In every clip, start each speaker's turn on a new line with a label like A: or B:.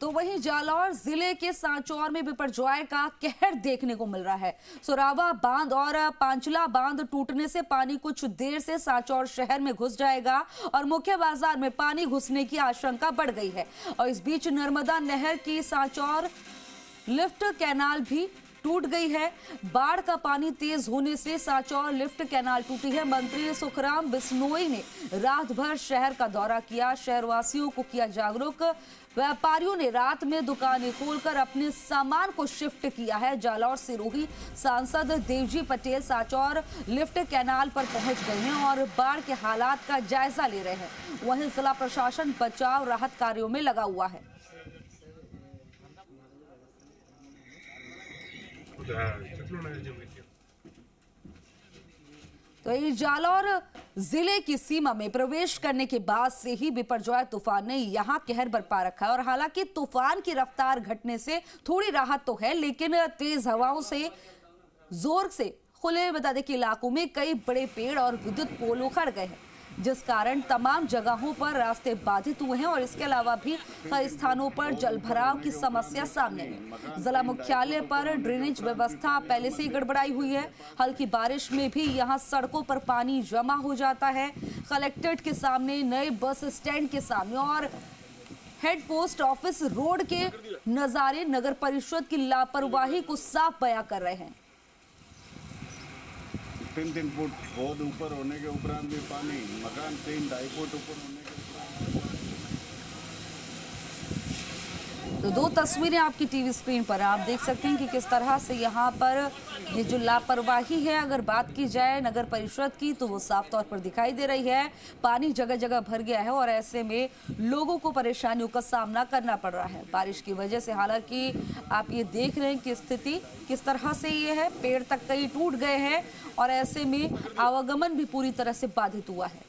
A: तो वहीं जालौर जिले के सांचौर में बिपरजॉय का कहर देखने को मिल रहा है। सुरावा बांध और पांचला बांध टूटने से पानी कुछ देर से सांचौर शहर में घुस जाएगा और मुख्य बाजार में पानी घुसने की आशंका बढ़ गई है। और इस बीच नर्मदा नहर की सांचौर लिफ्ट कैनाल भी टूट गई है। बाढ़ का पानी तेज होने से सांचौर लिफ्ट कैनाल टूटी है। मंत्री सुखराम बिश्नोई ने रात भर शहर का दौरा किया, शहरवासियों को किया जागरूक। व्यापारियों ने रात में दुकानें खोलकर अपने सामान को शिफ्ट किया है। जालौर सिरोही सांसद देवजी पटेल सांचौर लिफ्ट कैनाल पर पहुंच गए हैं और बाढ़ के हालात का जायजा ले रहे हैं। वहीं जिला प्रशासन बचाव राहत कार्यों में लगा हुआ है। तो ये जालौर जिले की सीमा में प्रवेश करने के बाद से ही बिपरजॉय तूफान ने यहां कहर बरपा रखा है। और हालांकि तूफान की रफ्तार घटने से थोड़ी राहत तो है, लेकिन तेज हवाओं से जोर से खुले मैदानी के इलाकों में कई बड़े पेड़ और विद्युत पोल उखड़ गए हैं, जिस कारण तमाम जगहों पर रास्ते बाधित हुए हैं। और इसके अलावा भी कई स्थानों पर जलभराव की समस्या सामने है। जिला मुख्यालय पर ड्रेनेज व्यवस्था पहले से ही गड़बड़ाई हुई है। हल्की बारिश में भी यहां सड़कों पर पानी जमा हो जाता है। कलेक्ट्रेट के सामने, नए बस स्टैंड के सामने और हेड पोस्ट ऑफिस रोड के नजारे नगर परिषद की लापरवाही को साफ बयां कर रहे हैं।
B: 3 फुट बहुत ऊपर होने के उपरांत भी पानी, मकान 3-2.5 फुट ऊपर होने के
A: तो 2 तस्वीरें आपकी टीवी स्क्रीन पर आप देख सकते हैं कि किस तरह से यहाँ पर ये जो लापरवाही है, अगर बात की जाए नगर परिषद की, तो वो साफ तौर पर दिखाई दे रही है। पानी जगह जगह भर गया है और ऐसे में लोगों को परेशानियों का सामना करना पड़ रहा है बारिश की वजह से। हालांकि आप ये देख रहे हैं कि स्थिति किस तरह से ये है, पेड़ तक कई टूट गए हैं और ऐसे में आवागमन भी पूरी तरह से बाधित हुआ है।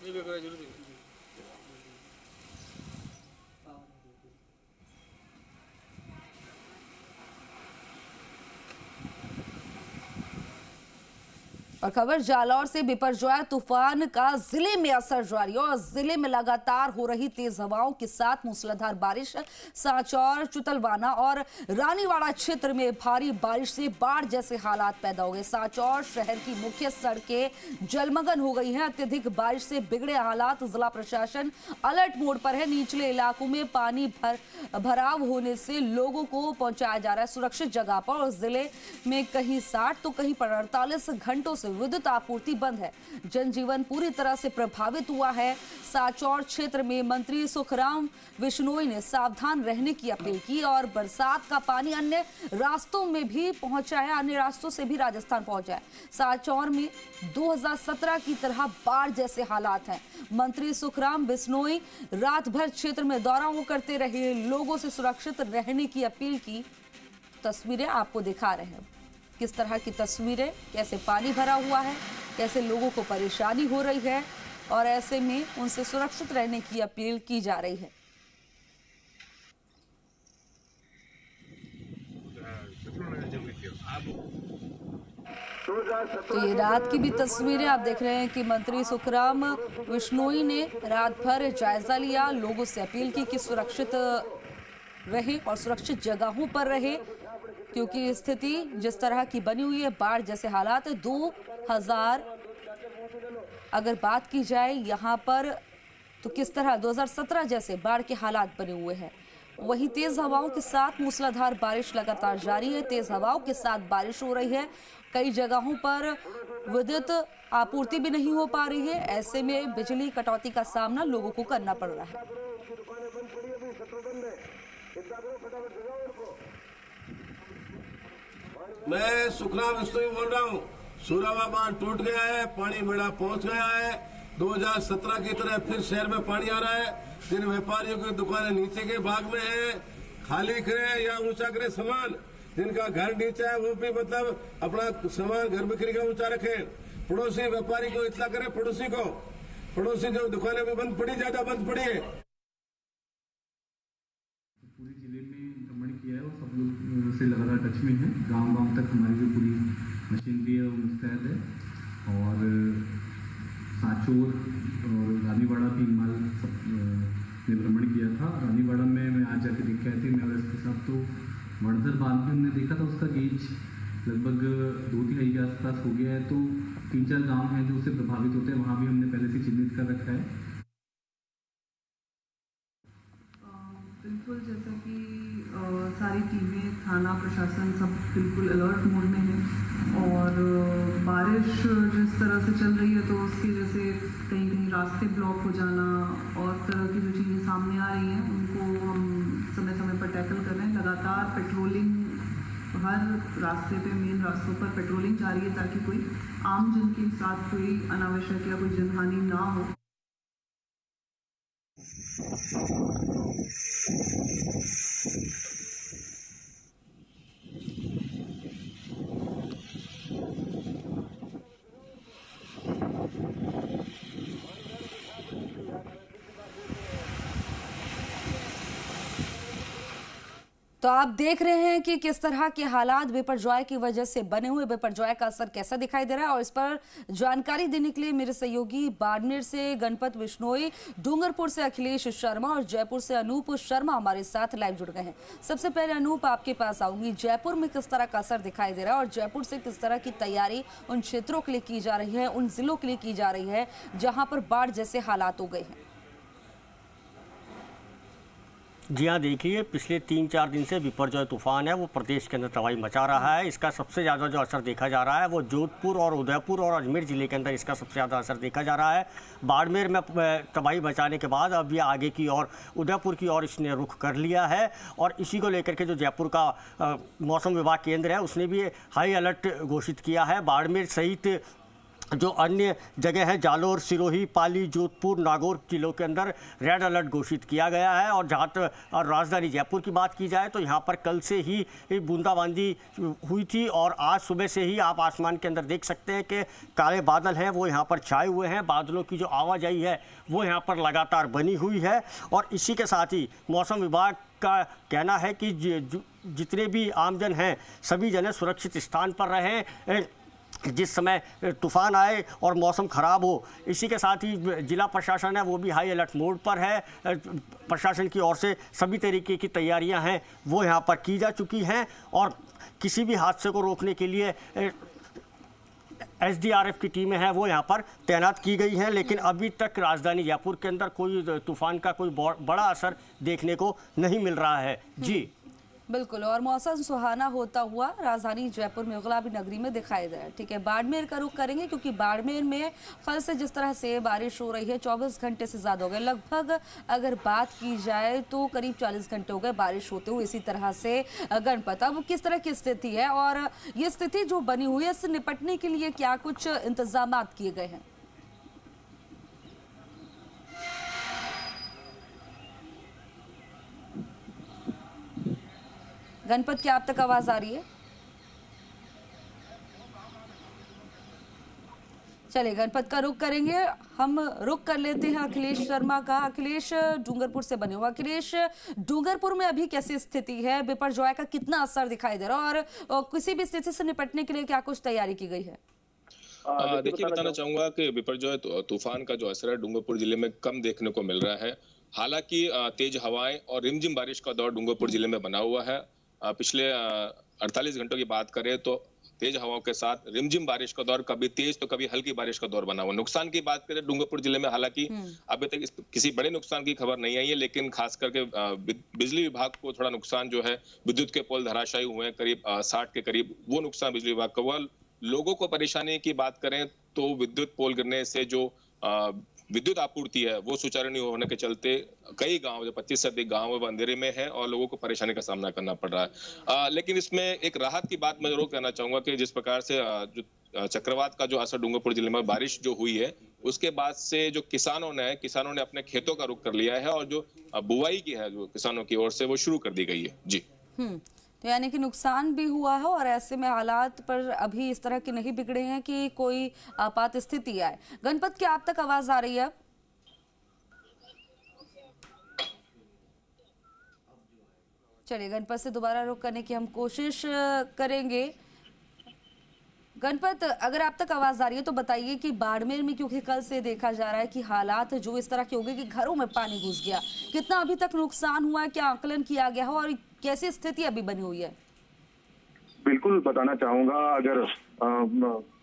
A: और खबर जालौर से, बिपरजॉय तूफान का जिले में असर जारी है और जिले में लगातार हो रही तेज हवाओं के साथ मूसलाधार बारिश। सांचौर, चुतलवाना और रानीवाड़ा क्षेत्र में भारी बारिश से बाढ़ जैसे हालात पैदा हो गए। सांचौर शहर की मुख्य सड़कें जलमग्न हो गई हैं। अत्यधिक बारिश से बिगड़े हालात, जिला प्रशासन अलर्ट मोड पर है। निचले इलाकों में पानी भराव होने से लोगों को पहुंचाया जा रहा है सुरक्षित जगह पर। और जिले में कहीं 60 तो कहीं 48 घंटों से विद्युत आपूर्ति बंद है। जनजीवन पूरी तरह से प्रभावित हुआ है। सांचौर क्षेत्र में मंत्री सुखराम बिश्नोई ने सावधान रहने की अपील की और बरसात का पानी अन्य रास्तों में भी पहुंचा है, अन्य रास्तों से भी राजस्थान पहुंचा है। सांचौर में 2017 की तरह बाढ़ जैसे हालात हैं। मंत्री सुखराम बिश्नोई रात भर क्षेत्र में दौरा करते रहे, लोगों से सुरक्षित रहने की अपील की। तस्वीरें आपको दिखा रहे हैं किस तरह की तस्वीरें, कैसे पानी भरा हुआ है, कैसे लोगों को परेशानी हो रही है और ऐसे में उनसे सुरक्षित रहने की अपील की जा रही है। तो ये रात की भी तस्वीरें आप देख रहे हैं कि मंत्री सुखराम बिश्नोई ने रात भर जायजा लिया, लोगों से अपील की कि सुरक्षित रहे और सुरक्षित जगहों पर रहे, क्योंकि स्थिति जिस तरह की बनी हुई है, बाढ़ जैसे हालात है। 2000 अगर बात की जाए यहाँ पर तो किस तरह 2017 जैसे बाढ़ के हालात बने हुए हैं। वही तेज हवाओं के साथ मूसलाधार बारिश लगातार जारी है। तेज हवाओं के साथ बारिश हो रही है। कई जगहों पर विद्युत आपूर्ति भी नहीं हो पा रही है। ऐसे में बिजली कटौती का सामना लोगों को करना पड़ रहा है।
C: मैं सुखराम बिश्नोई बोल रहा हूँ। सुरावा बांध टूट गया है, पानी बेड़ा पहुंच गया है। 2017 की तरह फिर शहर में पानी आ रहा है। जिन व्यापारियों की दुकानें नीचे के भाग में है, खाली करें या ऊंचा करें सामान। जिनका घर नीचे है वो भी मतलब अपना सामान घर बिक्री का ऊंचा रखें। पड़ोसी व्यापारी को इतना करें, पड़ोसी जो दुकानें भी बंद पड़ी, ज्यादा बंद पड़ी है।
D: पूरे जिले में भ्रमण किया है और सब लोग से लगातार टच में है। गांव तक हमारी जो पूरी मशीनरी है वो मुस्तैद है। और सांचौर और रानीवाड़ा भी माल सब ने भ्रमण किया था। रानीवाड़ा में मैं आज जाके देख के आई थी। मैं और वड़धर बांध भी हमने देखा था, उसका गेज लगभग 2/3 के आसपास हो गया है। तो 3-4 गांव हैं जो उससे प्रभावित होते हैं, वहाँ भी हमने पहले से चिन्हित कर रखा है।
E: बिल्कुल, जैसा कि सारी टीमें, थाना प्रशासन सब बिल्कुल अलर्ट मोड में है और बारिश जिस तरह से चल रही है तो उसकी जैसे कहीं कहीं रास्ते ब्लॉक हो जाना और तरह की जो चीज़ें सामने आ रही हैं उनको हम समय समय पर टैकल कर रहे हैं। लगातार पेट्रोलिंग हर रास्ते पे, मेन रास्तों पर पेट्रोलिंग जारी है ताकि कोई आम जन के साथ कोई अनावश्यक या कोई जनहानि ना हो।
A: तो आप देख रहे हैं कि किस तरह के हालात बिपरजॉय की वजह से बने हुए, बिपरजॉय का असर कैसा दिखाई दे रहा है। और इस पर जानकारी देने के लिए मेरे सहयोगी बाड़मेर से गणपत बिश्नोई, डूंगरपुर से अखिलेश शर्मा और जयपुर से अनूप शर्मा हमारे साथ लाइव जुड़ गए हैं। सबसे पहले अनूप, आपके पास आऊंगी। जयपुर में किस तरह का असर दिखाई दे रहा है और जयपुर से किस तरह की तैयारी उन क्षेत्रों के लिए की जा रही है, उन जिलों के लिए की जा रही है जहां पर बाढ़ जैसे हालात हो गए हैं?
F: जी हाँ, देखिए पिछले 3-4 दिन से बिपरजॉय तूफान है वो प्रदेश के अंदर तबाही मचा रहा है। इसका सबसे ज़्यादा जो असर देखा जा रहा है वो जोधपुर और उदयपुर और अजमेर ज़िले के अंदर इसका सबसे ज़्यादा असर देखा जा रहा है। बाड़मेर में तबाही मचाने के बाद अब ये आगे की ओर उदयपुर की ओर इसने रुख कर लिया है और इसी को लेकर के जो जयपुर का मौसम विभाग केंद्र है उसने भी हाई अलर्ट घोषित किया है। बाड़मेर सहित जो अन्य जगह है, जालोर, सिरोही, पाली, जोधपुर, नागौर जिलों के अंदर रेड अलर्ट घोषित किया गया है। और जहाँ तक राजधानी जयपुर की बात की जाए तो यहाँ पर कल से ही बूंदाबांदी हुई थी और आज सुबह से ही आप आसमान के अंदर देख सकते हैं कि काले बादल हैं वो यहाँ पर छाए हुए हैं। बादलों की जो आवाजाही है वो यहाँ पर लगातार बनी हुई है और इसी के साथ ही मौसम विभाग का कहना है कि जितने भी आमजन हैं सभी जने सुरक्षित स्थान पर रहें जिस समय तूफान आए और मौसम ख़राब हो। इसी के साथ ही जिला प्रशासन है वो भी हाई अलर्ट मोड पर है। प्रशासन की ओर से सभी तरीके की तैयारियां हैं वो यहाँ पर की जा चुकी हैं और किसी भी हादसे को रोकने के लिए SDRF की टीमें हैं वो यहाँ पर तैनात की गई हैं। लेकिन अभी तक राजधानी जयपुर के अंदर कोई तूफान का कोई बड़ा असर देखने को नहीं मिल रहा है। जी
A: बिल्कुल, और मौसम सुहाना होता हुआ राजधानी जयपुर में गुलाबी नगरी में दिखाई दे रहा है। ठीक है, बाड़मेर का रुख करेंगे क्योंकि बाड़मेर में कल से जिस तरह से बारिश हो रही है 24 घंटे से ज़्यादा हो गए, लगभग अगर बात की जाए तो करीब 40 घंटे हो गए बारिश होते हुए। इसी तरह से गणपत, अब किस तरह की स्थिति है और ये स्थिति जो बनी हुई है इससे निपटने के लिए क्या कुछ इंतजाम किए गए हैं? गणपत, क्या आप तक आवाज आ रही है? चलिए, गणपत का रुख करेंगे, हम रुख कर लेते हैं अखिलेश शर्मा का। अखिलेश डूंगरपुर से बने हुए। अखिलेश, डूंगरपुर में अभी कैसी स्थिति है? बिपरजॉय का कितना असर दिखाई दे रहा है और किसी भी स्थिति से निपटने के लिए क्या कुछ तैयारी की गई है?
G: देखिए, बताना चाहूंगा कि बिपरजॉय तूफान का जो असर है डूंगरपुर जिले में कम देखने को मिल रहा है। हालांकि तेज हवाएं और रिमझिम बारिश का दौर डूंगरपुर जिले में बना हुआ है। पिछले 48 घंटों की बात करें तो तेज हवाओं के साथ रिमझिम बारिश का दौर, कभी तेज तो कभी हल्की बारिश का दौर बना हुआ। नुकसान की बात करें डूंगरपुर जिले में हालांकि अभी तक किसी बड़े नुकसान की खबर नहीं आई है, लेकिन खास करके बिजली विभाग को थोड़ा नुकसान जो है, विद्युत के पोल धराशायी हुए हैं करीब 60 के करीब, वो नुकसान बिजली विभाग का हुआ। लोगों को परेशानी की बात करें तो विद्युत पोल गिरने से जो विद्युत आपूर्ति है वो सुचारू नहीं होने के चलते कई गांव, जो 25 से अधिक गांव अंधेरे में है और लोगों को परेशानी का सामना करना पड़ रहा है। लेकिन इसमें एक राहत की बात मैं जरूर कहना चाहूंगा कि जिस प्रकार से जो चक्रवात का जो असर डूंगरपुर जिले में बारिश जो हुई है उसके बाद से जो किसानों ने अपने खेतों का रुख कर लिया है और जो बुआई की है जो किसानों की ओर से वो शुरू कर दी गई है। जी
A: तो यानी कि नुकसान भी हुआ है और ऐसे में हालात पर अभी इस तरह के नहीं बिगड़े हैं कि कोई आपात स्थिति आए। गणपत, क्या आप तक आवाज आ रही है? चलिए, गणपत से दोबारा रुख करने की हम कोशिश करेंगे। गणपत, अगर आप तक आवाज आ रही है तो बताइए कि बाड़मेर में क्योंकि कल से देखा जा रहा है कि हालात जो इस तरह के हो गए कि घरों में पानी घुस गया, कितना अभी तक नुकसान हुआ है, क्या आकलन किया गया है और कैसी स्थिति अभी बनी हुई है?
H: बिल्कुल बताना चाहूंगा। अगर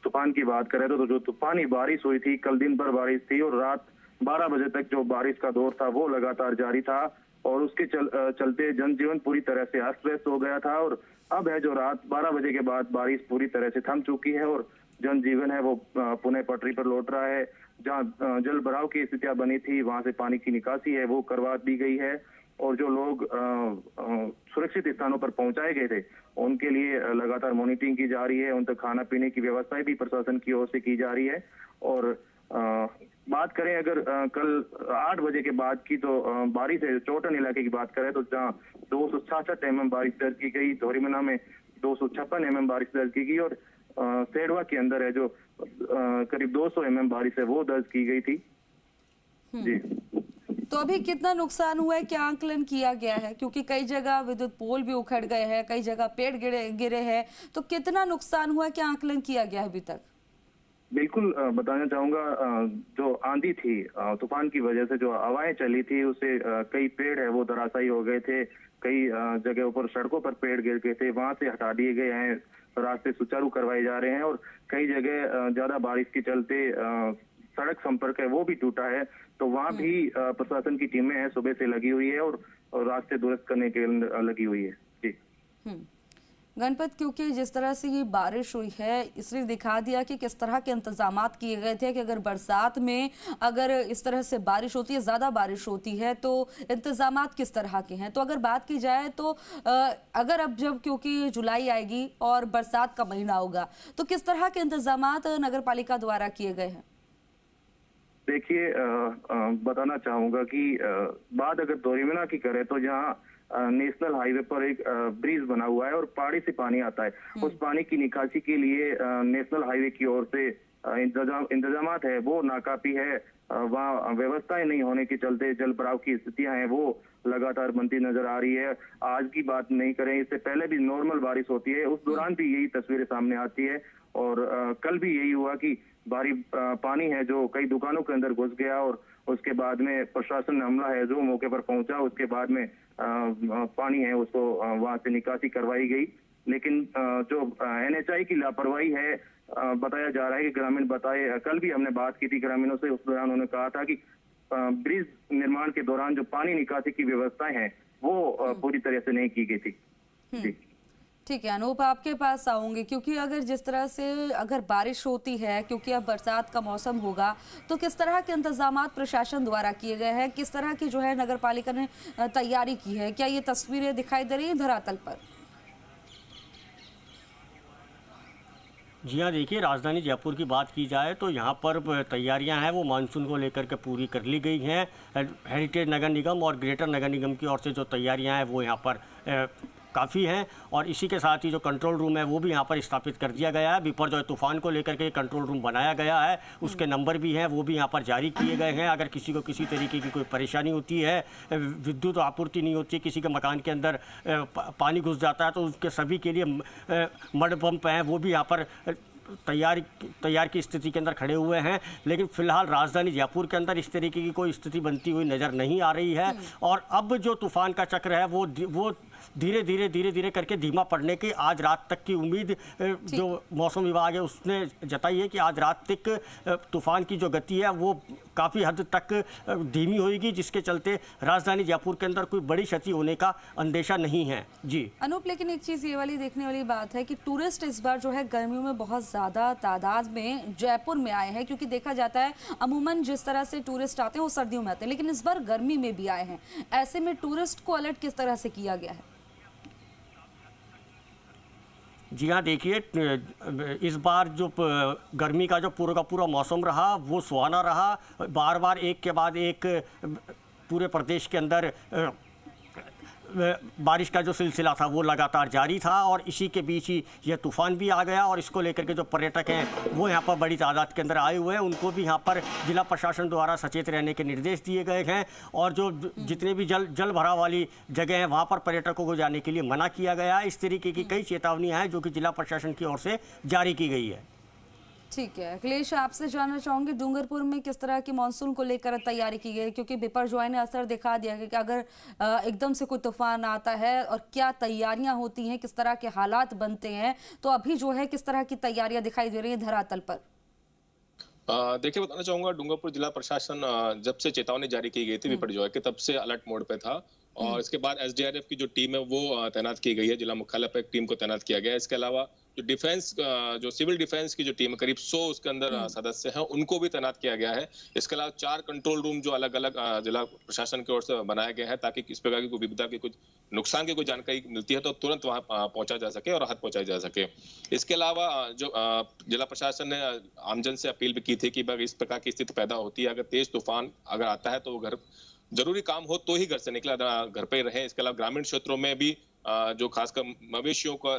H: तूफान की बात करें तो जो तूफानी बारिश हुई थी, कल दिन भर बारिश थी और रात 12 बजे तक जो बारिश का दौर था वो लगातार जारी था और उसके चलते जनजीवन पूरी तरह से अस्त व्यस्त हो गया था। और अब है जो रात 12 बजे के बाद बारिश पूरी तरह से थम चुकी है और जनजीवन है वो पुनः पटरी पर लौट रहा है। जहां जल भराव की स्थितियां बनी थी वहां से पानी की निकासी है वो करवा दी गई है और जो लोग सुरक्षित स्थानों पर पहुंचाए गए थे उनके लिए लगातार मॉनिटरिंग की जा रही है। उन तक खाना पीने की व्यवस्थाएं भी प्रशासन की ओर से की जा रही है। और बात करें अगर कल 8 बजे के बाद की तो बारिश है, चोटन इलाके की बात करें तो जहाँ 266 mm बारिश दर्ज की गई, धोरीमना में 256 mm बारिश दर्ज की गई और सेडवा के अंदर है जो करीब 200 mm बारिश है वो दर्ज की गई थी। जी,
A: तो अभी कितना नुकसान हुआ है, क्या आंकलन किया गया है? क्योंकि कई जगह विद्युत पोल भी उखड़ गए हैं, कई जगह पेड़ गिरे हैं, तो कितना नुकसान हुआ है, क्या आंकलन किया गया है अभी तक?
H: बिल्कुल बताना चाहूंगा। जो आंधी थी, तूफान की वजह से जो हवाएं चली थी उससे कई पेड़ है वो धराशायी हो गए थे। कई जगहों पर सड़कों पर पेड़ गिर गए थे, वहां से हटा दिए गए हैं, रास्ते सुचारू करवाए जा रहे हैं और कई जगह ज्यादा बारिश के चलते सड़क संपर्क है वो भी टूटा है। तो वहां भी प्रशासन की टीमें हैं सुबह से लगी हुई है और रास्ते दुरुस्त करने के लिए लगी हुई है। जी
A: गणपत, क्योंकि जिस तरह से ये बारिश हुई है इसलिए दिखा दिया कि किस तरह के इंतजामात किए गए थे कि अगर बरसात में अगर इस तरह से बारिश होती है, ज़्यादा बारिश होती है तो इंतजामात किस तरह के हैं। तो अगर बात की जाए तो अगर अब जब क्योंकि जुलाई आएगी और बरसात का महीना होगा तो किस तरह के इंतजामात नगर पालिका द्वारा किए गए हैं?
H: देखिए, बताना चाहूंगा कि बात अगर धोरीमना की करें तो यहाँ नेशनल हाईवे पर एक ब्रिज बना हुआ है और पहाड़ी से पानी आता है। उस पानी की निकासी के लिए नेशनल हाईवे की ओर से इंतजामात है वो नाकाफी है। वहाँ व्यवस्थाएं नहीं होने के चलते जल भराव की स्थितियां हैं वो लगातार बनती नजर आ रही है। आज की बात नहीं करें, इससे पहले भी नॉर्मल बारिश होती है, उस दौरान भी यही तस्वीरें सामने आती है और कल भी यही हुआ कि भारी पानी है जो कई दुकानों के अंदर घुस गया और उसके बाद में प्रशासन अमला है जो मौके पर पहुंचा, उसके बाद में पानी है उसको वहां से निकासी करवाई गई। लेकिन जो NHI की लापरवाही है बताया जा रहा है कि ग्रामीण बताए, कल भी हमने बात की थी ग्रामीणों से, उस दौरान उन्होंने कहा था कि ब्रिज निर्माण के दौरान जो पानी निकासी की व्यवस्थाएं हैं वो पूरी तरह से नहीं की गई थी। जी
A: ठीक है अनूप, आपके पास आऊंगी क्योंकि अगर जिस तरह से अगर बारिश होती है, क्योंकि अब बरसात का मौसम होगा, तो किस तरह के इंतजामात प्रशासन द्वारा किए गए हैं, किस तरह की जो है नगर पालिका ने तैयारी की है, क्या ये तस्वीरें दिखाई दे रही हैं धरातल पर?
F: जी हाँ, देखिए राजधानी जयपुर की बात की जाए तो यहाँ पर तैयारियां हैं वो मानसून को लेकर के पूरी कर ली गई हैं। हेरिटेज नगर निगम और ग्रेटर नगर निगम की ओर से जो तैयारियां हैं वो यहाँ पर काफ़ी हैं और इसी के साथ ही जो कंट्रोल रूम है वो भी यहाँ पर स्थापित कर दिया गया है। बिपरजॉय तूफान को लेकर के कंट्रोल रूम बनाया गया है, उसके नंबर भी हैं वो भी यहाँ पर जारी किए गए हैं। अगर किसी को किसी तरीके की कोई परेशानी होती है, विद्युत आपूर्ति नहीं होती, किसी के मकान के अंदर पानी घुस जाता है तो उसके सभी के लिए मड पंप हैं वो भी यहाँ पर तैयार की स्थिति के अंदर खड़े हुए हैं। लेकिन फिलहाल राजधानी जयपुर के अंदर इस तरीके की कोई स्थिति बनती हुई नज़र नहीं आ रही है और अब जो तूफान का चक्र है वो धीरे धीरे करके धीमा पड़ने की आज रात तक की उम्मीद जो मौसम विभाग है उसने जताई है कि आज रात तक तूफान की जो गति है वो काफ़ी हद तक धीमी होगी, जिसके चलते राजधानी जयपुर के अंदर कोई बड़ी क्षति होने का अंदेशा नहीं है। जी
A: अनूप, लेकिन एक चीज़ ये वाली देखने वाली बात है कि टूरिस्ट इस बार जो है गर्मियों में बहुत ज़्यादा तादाद में जयपुर में आए हैं, क्योंकि देखा जाता है अमूमन जिस तरह से टूरिस्ट आते हैं वो सर्दियों में आते हैं, लेकिन इस बार गर्मी में भी आए हैं। ऐसे में टूरिस्ट को अलर्ट किस तरह से किया गया है?
F: जी हाँ, देखिए इस बार जो गर्मी का जो पूरा मौसम रहा वो सुहाना रहा। बार बार एक के बाद एक पूरे प्रदेश के अंदर बारिश का जो सिलसिला था वो लगातार जारी था और इसी के बीच ही यह तूफान भी आ गया और इसको लेकर के जो पर्यटक हैं वो यहाँ पर बड़ी तादाद के अंदर आए हुए हैं। उनको भी यहाँ पर जिला प्रशासन द्वारा सचेत रहने के निर्देश दिए गए हैं और जो जितने भी जल भराव वाली जगह हैं वहाँ पर पर्यटकों को जाने के लिए मना किया गया है। इस तरीके की कई चेतावनियाँ हैं जो कि जिला प्रशासन की ओर से जारी की गई है।
A: ठीक है अखिलेश, आपसे जानना चाहूंगी डूंगरपुर में किस तरह की मानसून को लेकर तैयारी की गई, क्योंकि बिपरजॉय ने असर दिखा दिया कि अगर एकदम से कोई तूफान आता है और क्या तैयारियां होती हैं, किस तरह के हालात बनते हैं, तो अभी जो है किस तरह की तैयारियां दिखाई दे रही है धरातल पर?
G: देखिए बताना चाहूंगा डूंगरपुर जिला प्रशासन जब से चेतावनी जारी की गई थी बिपरजॉय के, तब से अलर्ट मोड पे था और इसके बाद एसडीआरएफ की जो टीम है वो तैनात की गई है। जिला मुख्यालय पर एक टीम को तैनात किया गया है। इसके अलावा जो डिफेंस जो सिविल डिफेंस की जो टीम है, करीब 100 उसके अंदर सदस्य हैं, उनको भी तैनात किया गया है। इसके अलावा 4 कंट्रोल रूम जो अलग अलग जिला प्रशासन की ओर से बनाया गया है, ताकि इस प्रकार की कोई विपदा की कुछ नुकसान की कोई जानकारी मिलती है तो तुरंत वहां पहुंचा जा सके और राहत पहुंचाई जा सके। इसके अलावा जो जिला प्रशासन ने आमजन से अपील भी की थी कि अगर इस प्रकार की स्थिति पैदा होती है, अगर तेज तूफान अगर आता है तो घर जरूरी काम हो तो ही घर से निकला, घर पे रहे। इसके अलावा ग्रामीण क्षेत्रों में भी जो खासकर मवेशियों का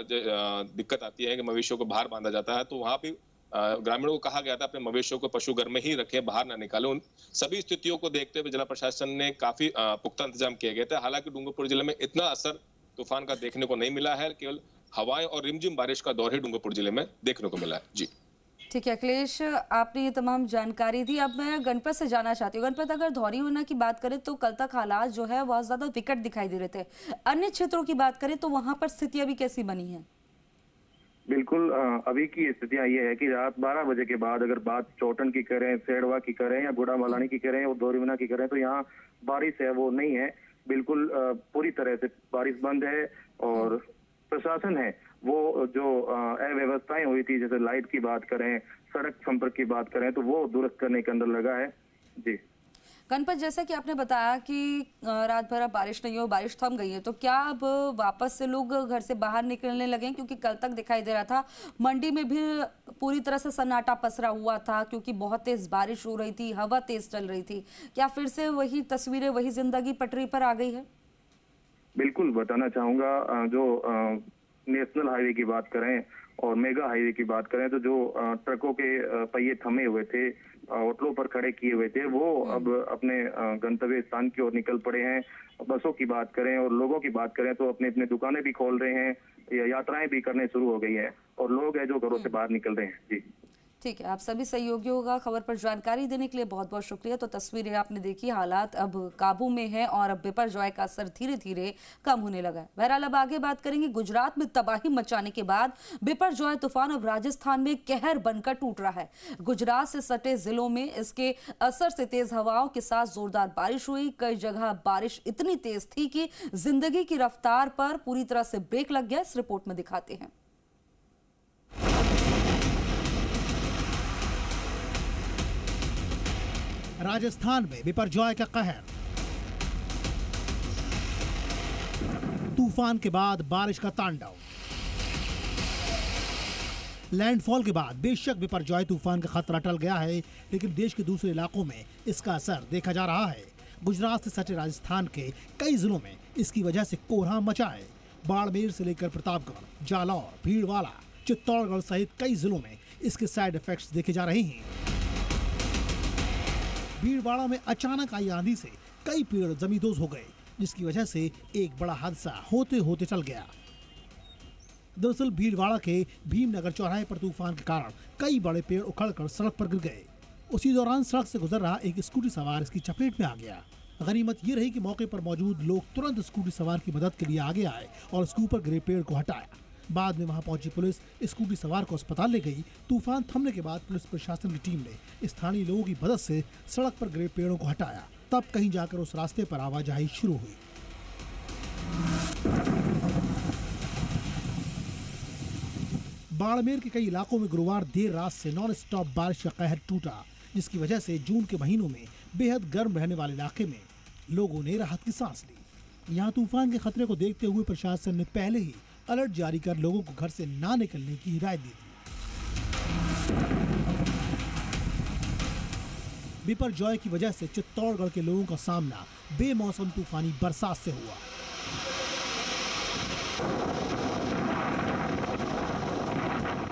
G: दिक्कत आती है कि मवेशियों को बाहर बांधा जाता है, तो वहां भी ग्रामीणों को कहा गया था अपने मवेशियों को पशु घर में ही रखें, बाहर ना निकालें। उन सभी स्थितियों को देखते हुए जिला प्रशासन ने काफी पुख्ता इंतजाम किए गए थे। हालांकि डूंगरपुर जिले में इतना असर तूफान का देखने को नहीं मिला है, केवल हवाएं और रिमझिम बारिश का दौर ही डूंगरपुर जिले में देखने को मिला है। जी
A: ठीक है अखिलेश, आपने ये तमाम जानकारी दी। अब मैं गणपत से जानना चाहती हूँ। गणपत, अगर धौरी होना की बात करें तो कल तक हालात जो है बहुत ज्यादा विकट दिखाई दे रहे थे। अन्य क्षेत्रों की बात करें तो वहां पर स्थितियां भी कैसी बनी हैं?
H: बिल्कुल, अभी की स्थितियां ये है कि रात 12 बजे के बाद अगर बात चौटन की करें, सेड़वा की करें या गुड़ा मलानी की करें और धौरीवना की करें, तो यहाँ बारिश है वो नहीं है। बिल्कुल पूरी तरह से बारिश बंद है और प्रशासन है वो जो अव्यवस्थाएं हुई थी, जैसे लाइट की बात करें, सड़क संपर्क की बात करें, तो वो दुरुस्त करने के अंदर लगा है। जी
A: गणपत, जैसा कि आपने बताया कि रात भर अब बारिश नहीं हो, बारिश थम गई है, तो क्या अब वापस से लोग घर से बाहर निकलने लगे? क्योंकि कल तक दिखाई दे रहा था मंडी में भी पूरी तरह से सन्नाटा पसरा हुआ था, क्योंकि बहुत तेज बारिश हो रही थी, हवा तेज चल रही थी। क्या फिर से वही तस्वीरें, वही जिंदगी पटरी पर आ गई है?
H: बिल्कुल बताना चाहूंगा, जो नेशनल हाईवे की बात करें और मेगा हाईवे की बात करें, तो जो ट्रकों के पहिए थमे हुए थे, होटलों पर खड़े किए हुए थे, वो अब अपने गंतव्य स्थान की ओर निकल पड़े हैं। बसों की बात करें और लोगों की बात करें तो अपने अपने दुकानें भी खोल रहे हैं, यात्राएं भी करने शुरू हो गई हैं और लोग हैं जो घरों से बाहर निकल रहे हैं। जी
A: ठीक है, आप सभी सहयोगियों का खबर पर जानकारी देने के लिए बहुत बहुत शुक्रिया। तो तस्वीरें आपने देखी, हालात अब काबू में है और अब बिपरजॉय का असर धीरे धीरे कम होने लगा है। बहरहाल अब आगे बात करेंगे। गुजरात में तबाही मचाने के बाद बिपरजॉय तूफान अब राजस्थान में कहर बनकर टूट रहा है। गुजरात से सटे जिलों में इसके असर से तेज हवाओं के साथ जोरदार बारिश हुई। कई जगह बारिश इतनी तेज थी कि जिंदगी की रफ्तार पर पूरी तरह से ब्रेक लग गया। इस रिपोर्ट में दिखाते हैं।
I: राजस्थान में बिपरजॉय का कहर। तूफान के बाद बारिश का तांडव। लैंडफॉल के बाद बेशक बिपरजॉय तूफान का खतरा टल गया है, लेकिन देश के दूसरे इलाकों में इसका असर देखा जा रहा है। गुजरात से सटे राजस्थान के कई जिलों में इसकी वजह से कोहराम मचा है। बाड़मेर से लेकर प्रतापगढ़, जालौर, भीलवाड़ा, चित्तौड़गढ़ सहित कई जिलों में इसके साइड इफेक्ट्स देखे जा रहे हैं। भीलवाड़ा में अचानक आई आंधी से कई पेड़ जमींदोज हो गए, जिसकी वजह से एक बड़ा हादसा होते होते टल गया। दरअसल भीलवाड़ा के भीमनगर चौराहे पर तूफान के कारण कई बड़े पेड़ उखड़कर सड़क पर गिर गए। उसी दौरान सड़क से गुजर रहा एक स्कूटी सवार इसकी चपेट में आ गया। गनीमत ये रही कि मौके पर मौजूद लोग तुरंत स्कूटी सवार की मदद के लिए आगे आए और उसके ऊपर गिरे पेड़ को हटाया। बाद में वहां पहुंची पुलिस स्कूटी सवार को अस्पताल ले गई। तूफान थमने के बाद पुलिस प्रशासन की टीम ने स्थानीय लोगों की मदद से सड़क पर गिरे पेड़ों को हटाया। तब कहीं जाकर उस रास्ते पर आवाजाही शुरू हुई। बाड़मेर के कई इलाकों में गुरुवार देर रात से नॉन स्टॉप बारिश का कहर टूटा, जिसकी वजह से जून के महीनों में बेहद गर्म रहने वाले इलाके में लोगों ने राहत की सांस ली। यहाँ तूफान के खतरे को देखते हुए प्रशासन ने पहले ही अलर्ट जारी कर लोगों को घर से ना निकलने की हिदायत दी थी। बिपरजॉय की वजह से चित्तौड़गढ़ के लोगों का सामना बेमौसम तूफानी बरसात से हुआ।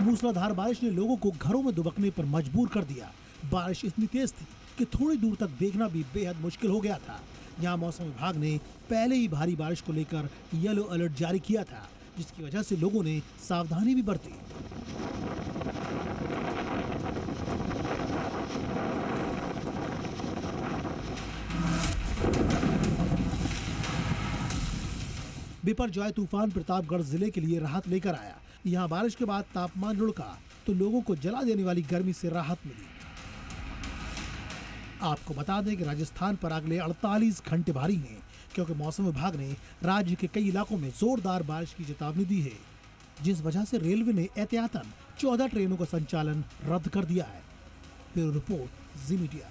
I: मूसलाधार बारिश ने लोगों को घरों में दुबकने पर मजबूर कर दिया। बारिश इतनी तेज थी कि थोड़ी दूर तक देखना भी बेहद मुश्किल हो गया था। यहाँ मौसम विभाग ने पहले ही भारी बारिश को लेकर येलो अलर्ट जारी किया था, जिसकी वजह से लोगों ने सावधानी भी बरती। बिपरजॉय तूफान प्रतापगढ़ जिले के लिए राहत लेकर आया। यहाँ बारिश के बाद तापमान लुढ़का तो लोगों को जला देने वाली गर्मी से राहत मिली। आपको बता दें कि राजस्थान पर अगले 48 घंटे भारी हैं, क्योंकि मौसम विभाग ने राज्य के कई इलाकों में जोरदार बारिश की चेतावनी दी है, जिस वजह से रेलवे ने एहतियातन 14 ट्रेनों का संचालन रद्द कर दिया है। ब्यूरो रिपोर्ट, जी मीडिया।